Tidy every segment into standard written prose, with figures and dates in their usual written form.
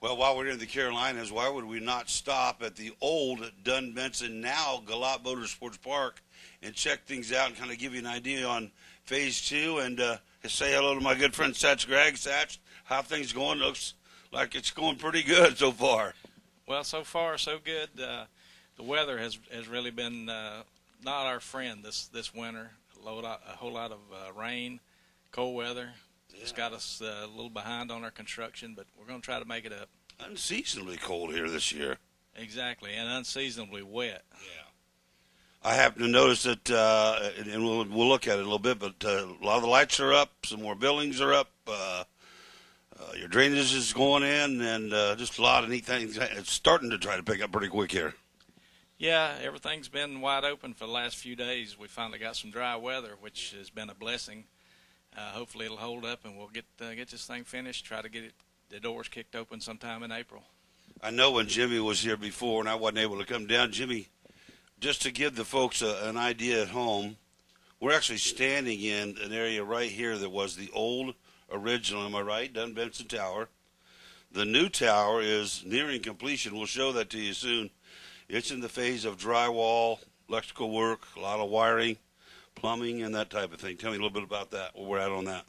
Well, while we're in the Carolinas, why would we not stop at the old Dunn Benson, now GALOT Motorsports Park, and check things out and kind of give you an idea on Phase 2 and say hello to my good friend Satch Gragg. Satch, how things going? Looks like it's going pretty good so far. Well, so far so good. The weather has really been not our friend this winter. A whole lot of rain, cold weather. It's got us a little behind on our construction, but we're going to try to make it up. Unseasonably cold here this year. Exactly, and unseasonably wet. Yeah. I happen to notice that, and we'll look at it a little bit, but a lot of the lights are up, some more buildings are up, your drainage is going in, and just a lot of neat things. It's starting to try to pick up pretty quick here. Yeah, everything's been wide open for the last few days. We finally got some dry weather, which has been a blessing. Hopefully it'll hold up, and we'll get this thing finished, try to get the doors kicked open sometime in April. I know when Jimmy was here before and I wasn't able to come down, Jimmy, just to give the folks an idea at home, we're actually standing in an area right here that was the old original, am I right, Dunn Benson Tower. The new tower is nearing completion. We'll show that to you soon. It's in the phase of drywall, electrical work, a lot of wiring, plumbing, and that type of thing. Tell me a little bit about that, where we're at on that.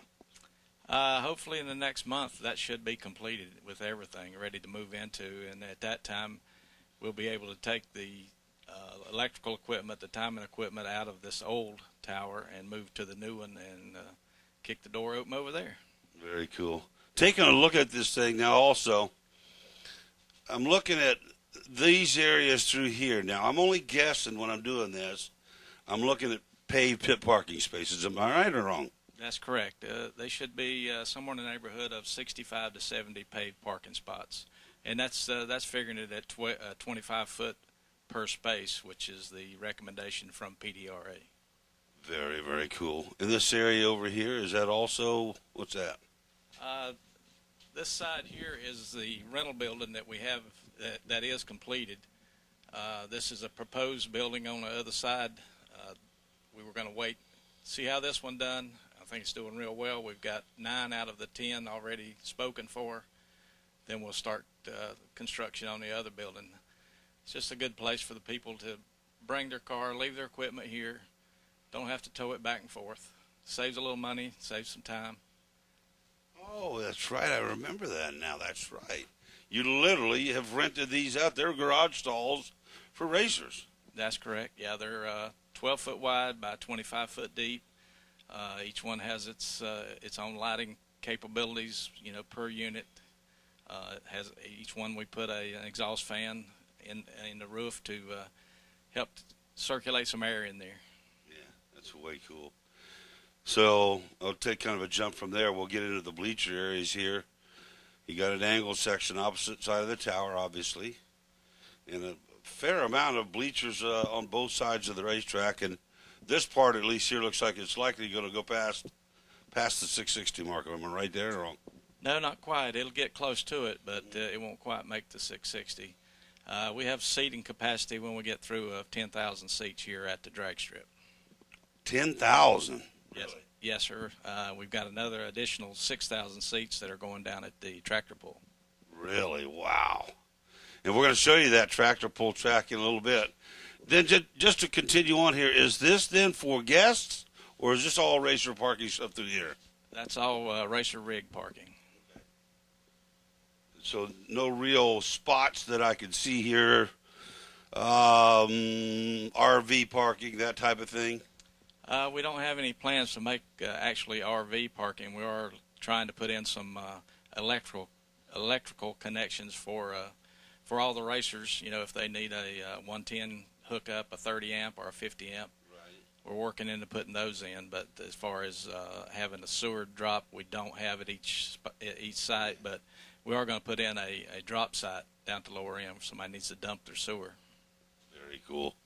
Hopefully in the next month that should be completed with everything ready to move into, and at that time we'll be able to take the electrical equipment, the timing equipment out of this old tower and move to the new one and kick the door open over there. Very cool. Taking a look at this thing now also, I'm looking at these areas through here. Now, I'm only guessing when I'm doing this. I'm looking at paved pit parking spaces. Am I right or wrong? That's correct. They should be somewhere in the neighborhood of 65 to 70 paved parking spots, and that's figuring it at 25 foot per space, which is the recommendation from PDRA. Very, very cool. In this area over here, is that also, what's that? This side here is the rental building that we have that is completed. This is a proposed building on the other side. We were going to wait, see how this one done. I think it's doing real well. We've got 9 out of the 10 already spoken for. Then we'll start construction on the other building. It's just a good place for the people to bring their car, leave their equipment here, don't have to tow it back and forth. Saves a little money, saves some time. Oh, that's right. I remember that now. That's right. You literally have rented these out. They're garage stalls for racers. That's correct. Yeah, they're 12 foot wide by 25 foot deep. Each one has its own lighting capabilities, per unit. Has each one we put an exhaust fan in the roof to help circulate some air in there. Yeah, that's way cool. So I'll take kind of a jump from there. We'll get into the bleacher areas here. You got an angled section opposite side of the tower, obviously, and a fair amount of bleachers on both sides of the racetrack. And this part, at least here, looks like it's likely going to go past the 660 mark. Am I right there or wrong? No, not quite. It'll get close to it, but it won't quite make the 660. We have seating capacity when we get through of 10,000 seats here at the drag strip. 10,000? Yes, yes, sir. We've got another additional 6,000 seats that are going down at the tractor pull. Really? Wow. And we're going to show you that tractor pull track in a little bit. Then just to continue on here, is this then for guests, or is this all racer parking stuff through here? That's all racer rig parking. So no real spots that I could see here, RV parking, that type of thing? We don't have any plans to make actually RV parking. We are trying to put in some electrical connections for all the racers, if they need a 110 hookup, a 30 amp, or a 50 amp. Right. We're working into putting those in, but as far as having a sewer drop, we don't have at each site, but we are going to put in a drop site down at the lower end if somebody needs to dump their sewer. Very cool.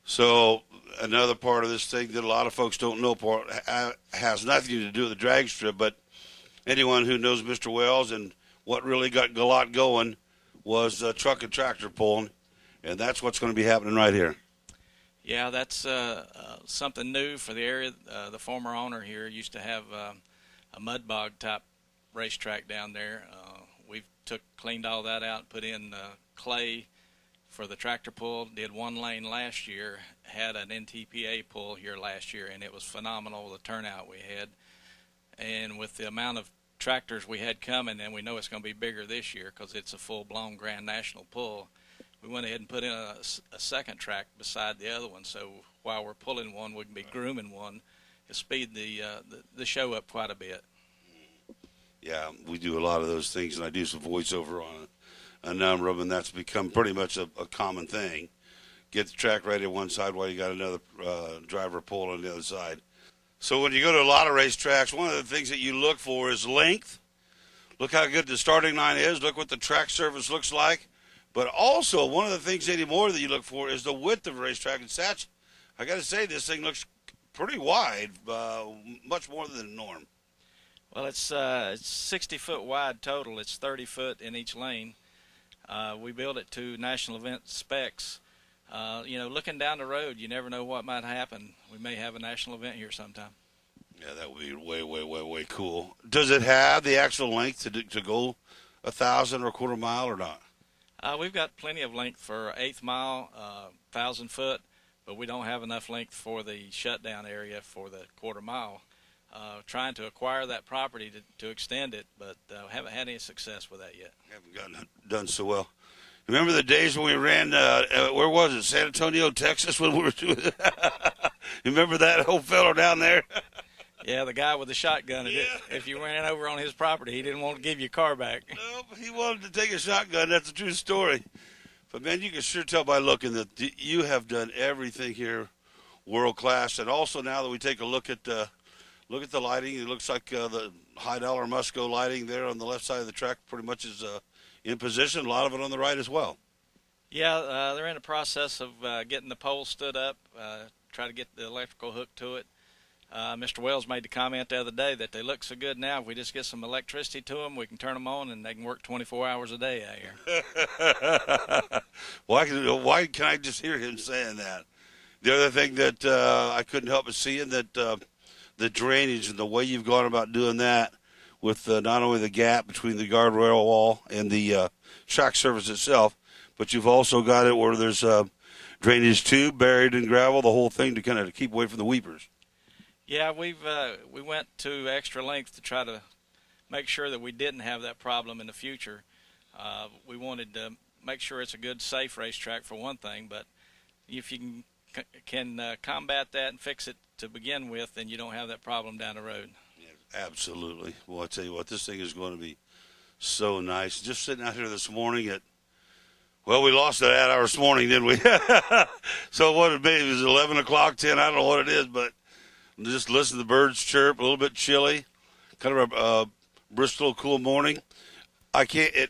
So another part of this thing that a lot of folks don't know has nothing to do with the drag strip, but anyone who knows Mr. Wells and what really got GALOT going was truck and tractor pulling, and that's what's going to be happening right here. Yeah, that's something new for the area. The former owner here used to have a mud bog type racetrack down there. we've cleaned all that out, put in clay for the tractor pull. Did one lane last year, had an NTPA pull here last year, and it was phenomenal, the turnout we had. And with the amount of tractors we had coming, and we know it's going to be bigger this year because it's a full-blown Grand National pull, we went ahead and put in a second track beside the other one, so while we're pulling one, we can be grooming one to speed the show up quite a bit. Yeah, we do a lot of those things, and I do some voiceover on a number of them, and that's become pretty much a common thing. Get the track ready on one side while you got another driver pull on the other side. So when you go to a lot of racetracks, one of the things that you look for is length. Look how good the starting line is. Look what the track surface looks like. But also, one of the things anymore that you look for is the width of a racetrack. And Satch, I got to say, this thing looks pretty wide, much more than the norm. Well, it's 60 foot wide total. It's 30 foot in each lane. We built it to national event specs. Looking down the road, you never know what might happen. We may have a national event here sometime. Yeah, that would be way, way, way, way cool. Does it have the actual length to go 1,000 or a quarter mile or not? We've got plenty of length for eighth mile, 1,000 foot, but we don't have enough length for the shutdown area for the quarter mile. Trying to acquire that property to extend it, but haven't had any success with that yet. Haven't gotten it done so well. Remember the days when we ran, where was it, San Antonio, Texas, when we were doing that? Remember that old fellow down there? Yeah, the guy with the shotgun. Yeah. If you ran over on his property, he didn't want to give you your car back. No, he wanted to take a shotgun. That's a true story. But, man, you can sure tell by looking that you have done everything here world class. And also now that we take a look at the lighting, it looks like the high-dollar Musco lighting there on the left side of the track pretty much is in position, a lot of it on the right as well. Yeah, they're in the process of getting the pole stood up, try to get the electrical hook to it. Mr. Wells made the comment the other day that they look so good now, if we just get some electricity to them, we can turn them on and they can work 24 hours a day out here. Why can I just hear him saying that? The other thing that I couldn't help but seeing that the drainage and the way you've gone about doing that with not only the gap between the guardrail wall and the track surface itself, but you've also got it where there's drainage tube buried in gravel, the whole thing to kind of keep away from the weepers. Yeah, we went to extra length to try to make sure that we didn't have that problem in the future. We wanted to make sure it's a good, safe racetrack for one thing, but if you can combat that and fix it to begin with, then you don't have that problem down the road. Yeah, absolutely. Well, I tell you what, this thing is going to be so nice. Just sitting out here this morning we lost that hour this morning, didn't we? So what it was 11 o'clock, 10, I don't know what it is, but just listen to the birds chirp, a little bit chilly, kind of a Bristol cool morning. You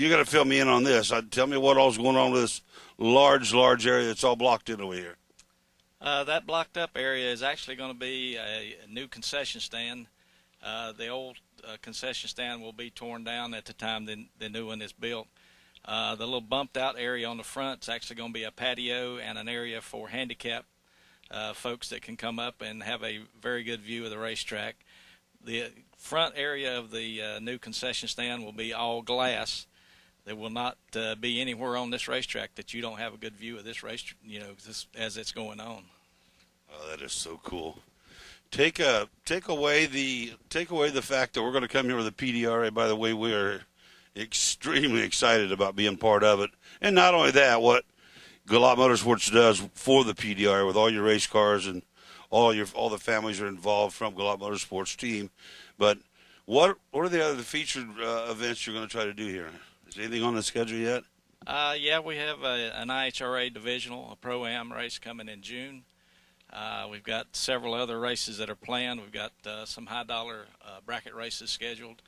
got to fill me in on this. Tell me what all's going on with this large area that's all blocked in over here. That blocked up area is actually going to be a new concession stand. The old concession stand will be torn down at the time the new one is built. The little bumped out area on the front is actually going to be a patio and an area for handicapped folks that can come up and have a very good view of the racetrack. The front area of the new concession stand will be all glass. There will not be anywhere on this racetrack that you don't have a good view of this racetrack, as it's going on. Oh, that is so cool. Take away the fact that we're going to come here with a PDRA. By the way, we are extremely excited about being part of it. And not only that, what GALOT Motorsports does for the PDRA with all your race cars and all the families are involved from GALOT Motorsports team. But what are the other featured events you're going to try to do here? Is there anything on the schedule yet? Yeah, we have an IHRA divisional, a Pro-Am race coming in June. We've got several other races that are planned. We've got some high-dollar bracket races scheduled.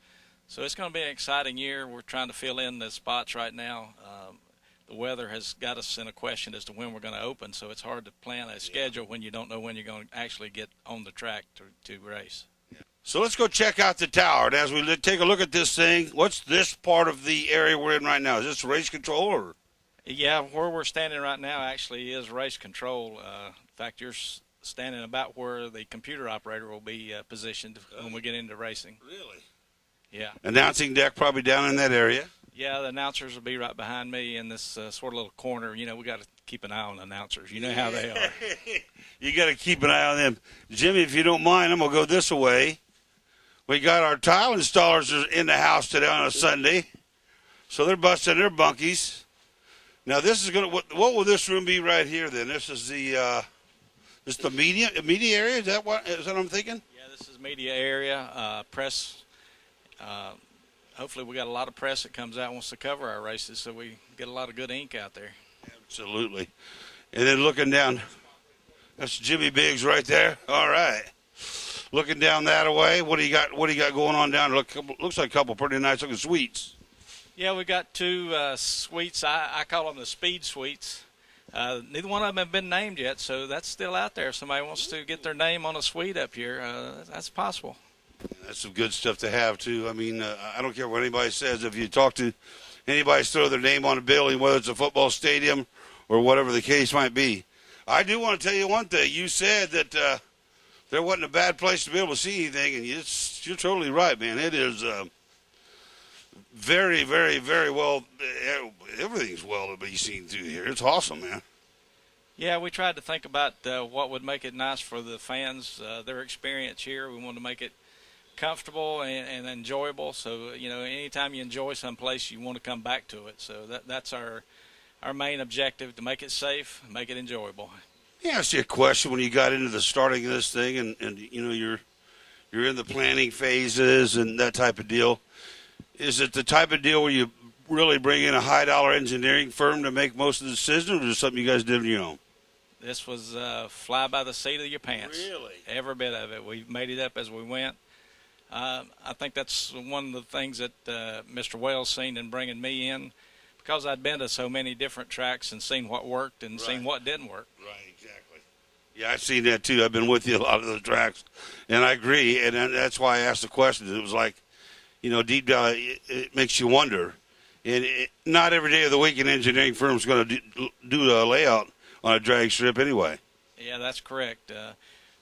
So it's going to be an exciting year. We're trying to fill in the spots right now. The weather has got us in a question as to when we're going to open, so it's hard to plan a schedule when you don't know when you're going to actually get on the track to race. So let's go check out the tower. And as we take a look at this thing, what's this part of the area we're in right now? Is this race control? Or? Yeah, where we're standing right now actually is race control. In fact, you're standing about where the computer operator will be positioned when we get into racing. Really? Yeah. Announcing deck probably down in that area. Yeah, the announcers will be right behind me in this sort of little corner. You know, we got to keep an eye on the announcers. You know how they are. You got to keep an eye on them. Jimmy, if you don't mind, I'm going to go this way. We got our tile installers in the house today on a Sunday. So they're busting their bunkies. Now this is going to, what will this room be right here then? This is the media area? Is that what I'm thinking? Yeah, this is media area, press. Hopefully we got a lot of press that comes out and wants to cover our races, so we get a lot of good ink out there. Absolutely. And then looking down, that's Jimmy Biggs right there. All right. Looking down that way, what do you got going on down there? Looks like a couple pretty nice looking suites. Yeah, we got two suites. I call them the speed suites. Neither one of them have been named yet, so that's still out there. If somebody wants to get their name on a suite up here, that's possible. That's some good stuff to have, too. I mean, I don't care what anybody says. If you talk to anybody, throw their name on a building, whether it's a football stadium or whatever the case might be. I do want to tell you one thing. You said that there wasn't a bad place to be able to see anything, and you're totally right, man. It is very, very, very well. Everything's well to be seen through here. It's awesome, man. Yeah, we tried to think about what would make it nice for the fans, their experience here. We wanted to make it comfortable and enjoyable. So, you know, anytime you enjoy someplace, you want to come back to it. So that's our main objective, to make it safe, make it enjoyable. Yeah, I asked you a question when you got into the starting of this thing, and you know, you're in the planning phases and that type of deal. Is it the type of deal where you really bring in a high-dollar engineering firm to make most of the decisions, or is it something you guys did on your own? This was fly by the seat of your pants. Really? Every bit of it. We made it up as we went. I think that's one of the things that Mr. Wells seen in bringing me in, because I'd been to so many different tracks and seen what worked and seen what didn't work. Right, exactly. Yeah, I've seen that too. I've been with you a lot of those tracks, and I agree. And that's why I asked the question. It was like, you know, deep down, it makes you wonder. And not every day of the week an engineering firm is going to do a layout on a drag strip anyway. Yeah, that's correct.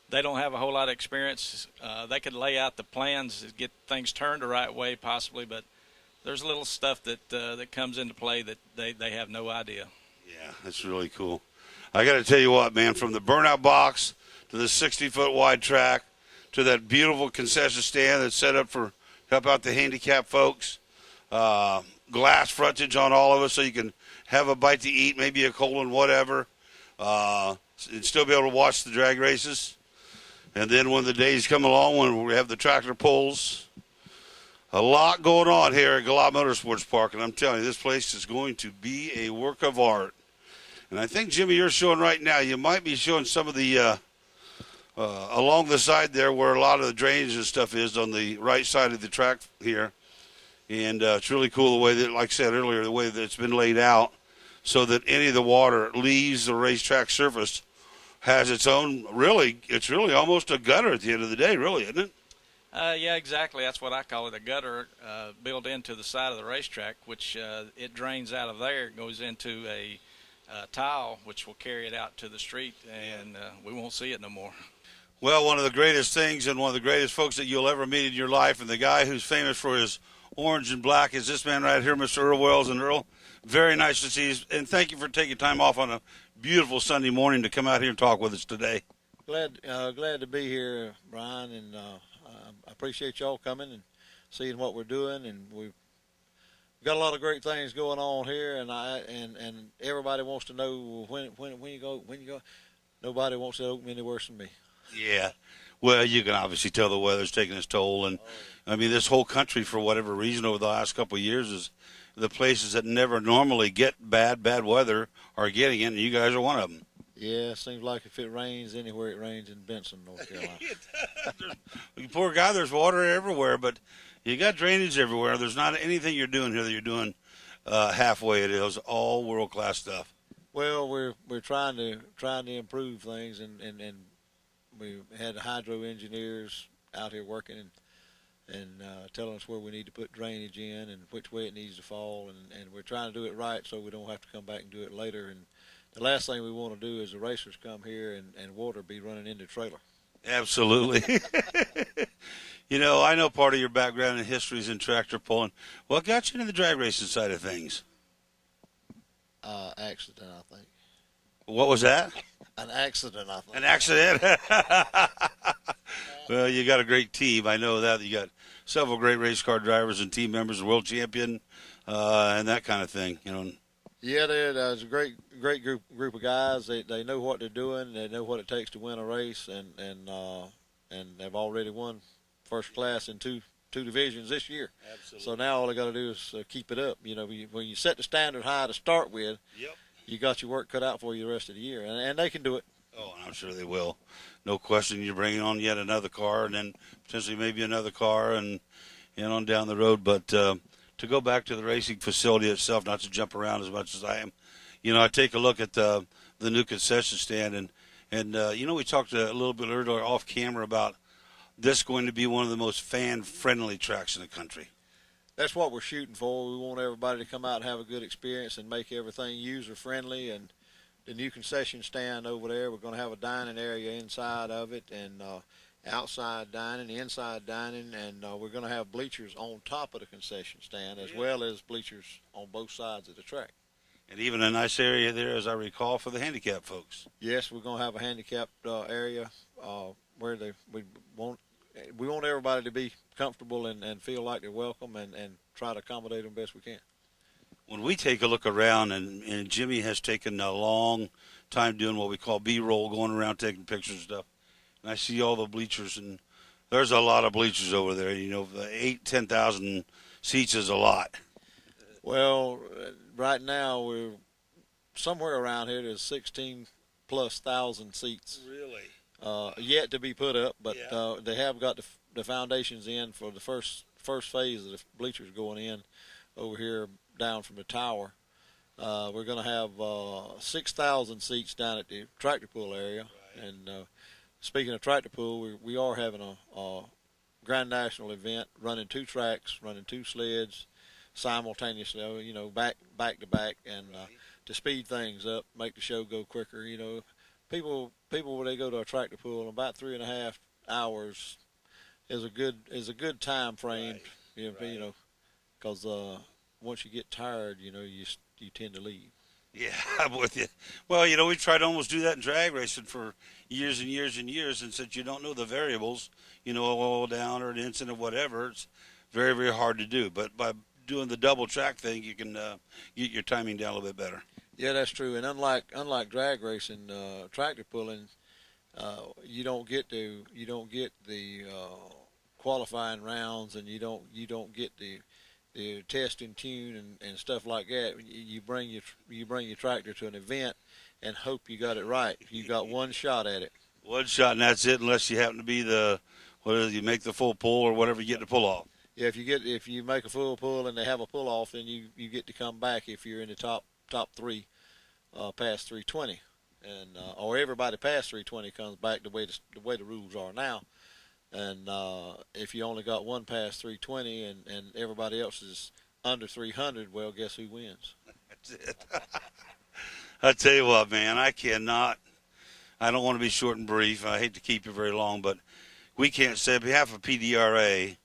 They don't have a whole lot of experience. They could lay out the plans to get things turned the right way possibly, but there's little stuff that comes into play that they have no idea. Yeah, that's really cool. I got to tell you what, man, from the burnout box to the 60-foot wide track to that beautiful concession stand that's set up for help out the handicapped folks, glass frontage on all of us so you can have a bite to eat, maybe a cold one, whatever, and still be able to watch the drag races. And then when the days come along when we have the tractor pulls, a lot going on here at GALOT Motorsports Park. And I'm telling you, this place is going to be a work of art. And I think, Jimmy, you're showing right now, you might be showing some of the along the side there where a lot of the drainage and stuff is on the right side of the track here. And it's really cool the way that, like I said earlier, the way that it's been laid out so that any of the water leaves the racetrack surface, has its own, it's really almost a gutter at the end of the day, really, isn't it? Yeah, exactly. That's what I call it, a gutter built into the side of the racetrack, which it drains out of there, goes into a tile, which will carry it out to the street, and we won't see it no more. Well, one of the greatest things and one of the greatest folks that you'll ever meet in your life, and the guy who's famous for his orange and black, is this man right here, Mr. Earl Wells. And Earl, very nice to see you, and thank you for taking time off on a beautiful Sunday morning to come out here and talk with us today. Glad to be here, Brian, and I appreciate y'all coming and seeing what we're doing. And we've got a lot of great things going on here, and everybody wants to know when you go. Nobody wants to open any worse than me. Yeah. Well, you can obviously tell the weather's taking its toll, and I mean, this whole country, for whatever reason, over the last couple of years, is the places that never normally get bad weather are getting it, and you guys are one of them. Yeah, it seems like if it rains anywhere, it rains in Benson, North Carolina. You poor guy, there's water everywhere, but you got drainage everywhere. There's not anything you're doing here that you're doing halfway. It is all world-class stuff. Well, we're trying to improve things, and we had hydro engineers out here working and telling us where we need to put drainage in and which way it needs to fall, and we're trying to do it right so we don't have to come back and do it later. And the last thing we want to do is the racers come here and water be running into the trailer. Absolutely. You know, I know part of your background and history is in tractor pulling. What got you into the drag racing side of things? Accident, I think. What was that? An accident, I think. An accident? Well, you got a great team. I know that. You got several great race car drivers and team members, world champion, and that kind of thing. You know. Yeah, there's a great group of guys. They know what they're doing. They know what it takes to win a race, and they've already won first class in two divisions this year. Absolutely. So now all they got to do is keep it up. You know, when you set the standard high to start with, Yep. You got your work cut out for you the rest of the year, and they can do it. Oh, and I'm sure they will. No question. You're bringing on yet another car, and then potentially maybe another car, and on down the road. But to go back to the racing facility itself, not to jump around as much as I am, I take a look at the new concession stand, and we talked a little bit earlier off camera about this going to be one of the most fan-friendly tracks in the country. That's what we're shooting for. We want everybody to come out and have a good experience and make everything user-friendly. And the new concession stand over there, we're going to have a dining area inside of it, and outside dining, inside dining, and we're going to have bleachers on top of the concession stand as well as bleachers on both sides of the track. And even a nice area there, as I recall, for the handicapped folks. Yes, we're going to have a handicapped area where we want everybody to be comfortable and feel like they're welcome, and try to accommodate them best we can. When we take a look around, and Jimmy has taken a long time doing what we call B-roll, going around taking pictures and stuff, and I see all the bleachers, and there's a lot of bleachers over there. 10,000 seats is a lot. Well, right now we're somewhere around here. There's 16+ thousand seats. Really? Yet to be put up, but they have got the foundations in for the first phase of the bleachers going in over here down from the tower. We're going to have 6,000 seats down at the tractor pull area. Right. And speaking of tractor pull, we are having a Grand National event, running 2 tracks, running 2 sleds simultaneously, back to back, and to speed things up, make the show go quicker. People when they go to a tractor pull, about 3.5 hours is a good time frame. Right. Because once you get tired, you tend to leave. Yeah, I'm with you. Well, we tried to almost do that in drag racing for years and years and years, and since you don't know the variables, all down or an instant or whatever, it's very, very hard to do. But by doing the double track thing, you can get your timing down a little bit better. Yeah, that's true. And unlike drag racing, tractor pulling, you don't get the qualifying rounds, and you don't get the test and tune and stuff like that. You bring your tractor to an event and hope you got it right. You got one shot at it. One shot, and that's it, unless you happen to be you make the full pull or whatever you get to pull off. Yeah, if you make a full pull and they have a pull off, then you get to come back if you're in the top 3 past 320, and or everybody past 320 comes back the way the rules are now. And if you only got one past 320 and everybody else is under 300, well, guess who wins? That's it. I tell you what, man, I don't want to be short and brief. I hate to keep you very long, but we can't say on behalf of PDRA,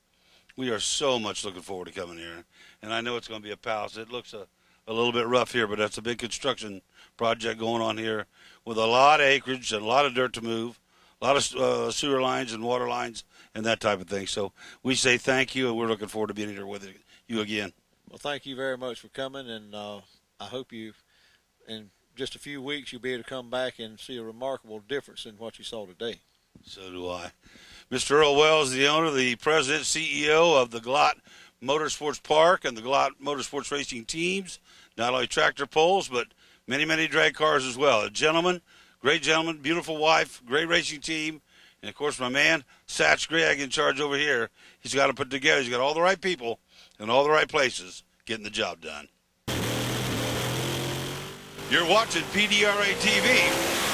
we are so much looking forward to coming here. And I know it's going to be a palace. It looks a little bit rough here, but that's a big construction project going on here with a lot of acreage and a lot of dirt to move, a lot of sewer lines and water lines and that type of thing. So we say thank you, and we're looking forward to being here with you again. Well, thank you very much for coming, and I hope in just a few weeks, you'll be able to come back and see a remarkable difference in what you saw today. So do I. Mr. Earl Wells, the owner, the president, CEO of the GALOT Motorsports Park and the GALOT Motorsports Racing teams, not only tractor pulls, but many, many drag cars as well. A gentleman, great gentleman, beautiful wife, great racing team, and, of course, my man, Satch Gragg, in charge over here. He's got to put together. He's got all the right people in all the right places getting the job done. You're watching PDRA TV.